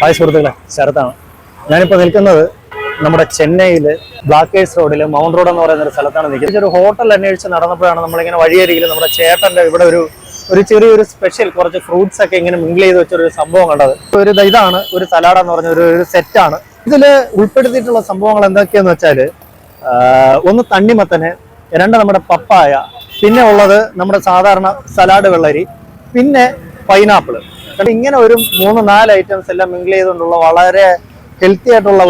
Hi സുഹൃത്തുക്കളെ, ശരത്താണ്. ഞാനിപ്പോൾ നിൽക്കുന്നത് നമ്മുടെ ചെന്നൈയിൽ ബ്ലാക്കേഴ്സ് റോഡിൽ മൗണ്ട് റോഡ് എന്ന് പറയുന്ന ഒരു സ്ഥലത്താണ് നിൽക്കുന്നത്. ഒരു ഹോട്ടൽ അന്വേഷിച്ച് നടന്നപ്പോഴാണ് നമ്മളിങ്ങനെ വഴിയരികിൽ നമ്മുടെ ചേട്ടൻ്റെ ഇവിടെ ഒരു ചെറിയൊരു സ്പെഷ്യൽ കുറച്ച് ഫ്രൂട്ട്സ് ഒക്കെ ഇങ്ങനെ മിങ്കിൾ ചെയ്ത് വെച്ചൊരു സംഭവം കണ്ടത്. ഇതാണ് ഒരു സലാഡ് എന്ന് പറഞ്ഞ ഒരു സെറ്റാണ്. ഇതിൽ ഉൾപ്പെടുത്തിയിട്ടുള്ള സംഭവങ്ങൾ എന്തൊക്കെയാന്ന് വെച്ചാൽ, ഒന്ന് തണ്ണിമത്തന്, രണ്ട് നമ്മുടെ പപ്പായ, പിന്നെ ഉള്ളത് നമ്മുടെ സാധാരണ സലാഡ് വെള്ളരി, പിന്നെ പൈനാപ്പിൾ. ഇങ്ങനെ ഒരു 3-4 ഐറ്റംസ് എല്ലാം മിങ്കിൾ ചെയ്തുകൊണ്ടുള്ള വളരെ ഹെൽത്തി ആയിട്ടുള്ള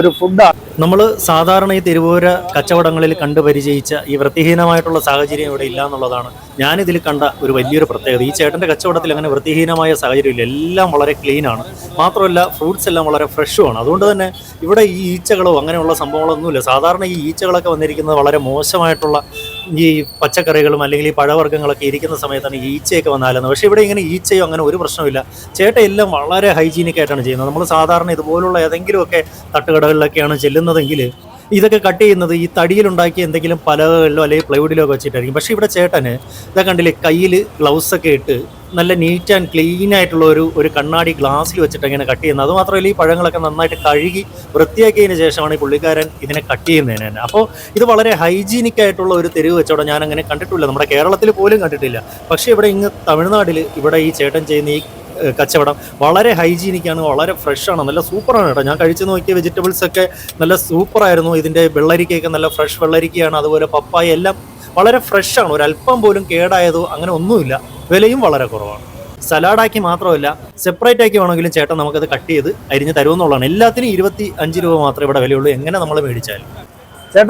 ഒരു ഫുഡാണ്. നമ്മൾ സാധാരണ ഈ തെരുവോര കച്ചവടങ്ങളിൽ കണ്ടു പരിചയിച്ച ഈ വൃത്തിഹീനമായിട്ടുള്ള സാഹചര്യം ഇവിടെ ഇല്ല എന്നുള്ളതാണ് ഞാനിതിൽ കണ്ട ഒരു വലിയൊരു പ്രത്യേകത. ഈ ചേട്ടൻ്റെ കച്ചവടത്തിൽ അങ്ങനെ വൃത്തിഹീനമായ സാഹചര്യമില്ല, എല്ലാം വളരെ ക്ലീനാണ്. മാത്രമല്ല ഫ്രൂട്ട്സ് എല്ലാം വളരെ ഫ്രഷുമാണ്. അതുകൊണ്ട് തന്നെ ഇവിടെ ഈ ഈച്ചകളോ അങ്ങനെയുള്ള സംഭവങ്ങളൊന്നുമില്ല. സാധാരണ ഈ ഈച്ചകളൊക്കെ വന്നിരിക്കുന്നത് വളരെ മോശമായിട്ടുള്ള ഈ പച്ചക്കറികളും അല്ലെങ്കിൽ ഈ പഴവർഗ്ഗങ്ങളൊക്കെ ഇരിക്കുന്ന സമയത്താണ് ഈ ഈച്ചയൊക്കെ വന്നാലെന്ന്. പക്ഷേ ഇവിടെ ഇങ്ങനെ ഈച്ചയോ അങ്ങനെ ഒരു പ്രശ്നമില്ല. ചേട്ടൻ എല്ലാം വളരെ ഹൈജീനിക് ആയിട്ടാണ് ചെയ്യുന്നത്. നമ്മൾ സാധാരണ ഇതുപോലുള്ള ഏതെങ്കിലുമൊക്കെ തട്ടുകടകളിലൊക്കെയാണ് ചെല്ലുന്നതെങ്കിൽ ഇതൊക്കെ കട്ട് ചെയ്യുന്നത് ഈ തടിയിലുണ്ടാക്കിയ എന്തെങ്കിലും പലകളിലോ അല്ലെങ്കിൽ പ്ലൈവുഡിലോ ഒക്കെ വെച്ചിട്ടായിരിക്കും. പക്ഷേ ഇവിടെ ചേട്ടന് ഇതൊക്കെ കണ്ടില്ലേ, കയ്യിൽ ഗ്ലൗസൊക്കെ ഇട്ട് നല്ല നീറ്റ് ആൻഡ് ക്ലീൻ ആയിട്ടുള്ള ഒരു കണ്ണാടി ഗ്ലാസ്സിൽ വെച്ചിട്ട് ഇങ്ങനെ കട്ട് ചെയ്യുന്നത്. അതുമാത്രമല്ല ഈ പഴങ്ങളൊക്കെ നന്നായിട്ട് കഴുകി വൃത്തിയാക്കിയതിന് ശേഷമാണ് ഈ പുള്ളിക്കാരൻ ഇതിനെ കട്ട് ചെയ്യുന്നതിന് തന്നെ. അപ്പോൾ ഇത് വളരെ ഹൈജീനിക് ആയിട്ടുള്ള ഒരു തെരുവ് കച്ചവടം ഞാൻ അങ്ങനെ കണ്ടിട്ടില്ല, നമ്മുടെ കേരളത്തിൽ പോലും കണ്ടിട്ടില്ല. പക്ഷേ ഇവിടെ ഇങ്ങ് തമിഴ്നാട്ടിൽ ഇവിടെ ഈ ചേട്ടൻ ചെയ്യുന്ന ഈ കച്ചവടം വളരെ ഹൈജീനിക്കാണ്, വളരെ ഫ്രഷാണ്, നല്ല സൂപ്പറാണ് കേട്ടോ. ഞാൻ കഴിച്ചു നോക്കിയ വെജിറ്റബിൾസ് ഒക്കെ നല്ല സൂപ്പറായിരുന്നു. ഇതിൻ്റെ വെള്ളരിക്കയൊക്കെ നല്ല ഫ്രഷ് വെള്ളരിക്കയാണ്, അതുപോലെ പപ്പായ എല്ലാം വളരെ ഫ്രഷാണ്. ഒരല്പം പോലും കേടായതോ അങ്ങനെ ഒന്നുമില്ല. വിലയും വളരെ കുറവാണ്. സലാഡാക്കി മാത്രമല്ല, സെപ്പറേറ്റ് ആക്കി വേണമെങ്കിലും ചേട്ടൻ നമുക്കത് കട്ട് ചെയ്ത് അരിഞ്ഞ് തരുമെന്നുള്ളതാണ്. എല്ലാത്തിനും 25 രൂപ മാത്രമേ ഇവിടെ വിലയുള്ളൂ, എങ്ങനെ നമ്മൾ മേടിച്ചാലും. ചേട്ടാ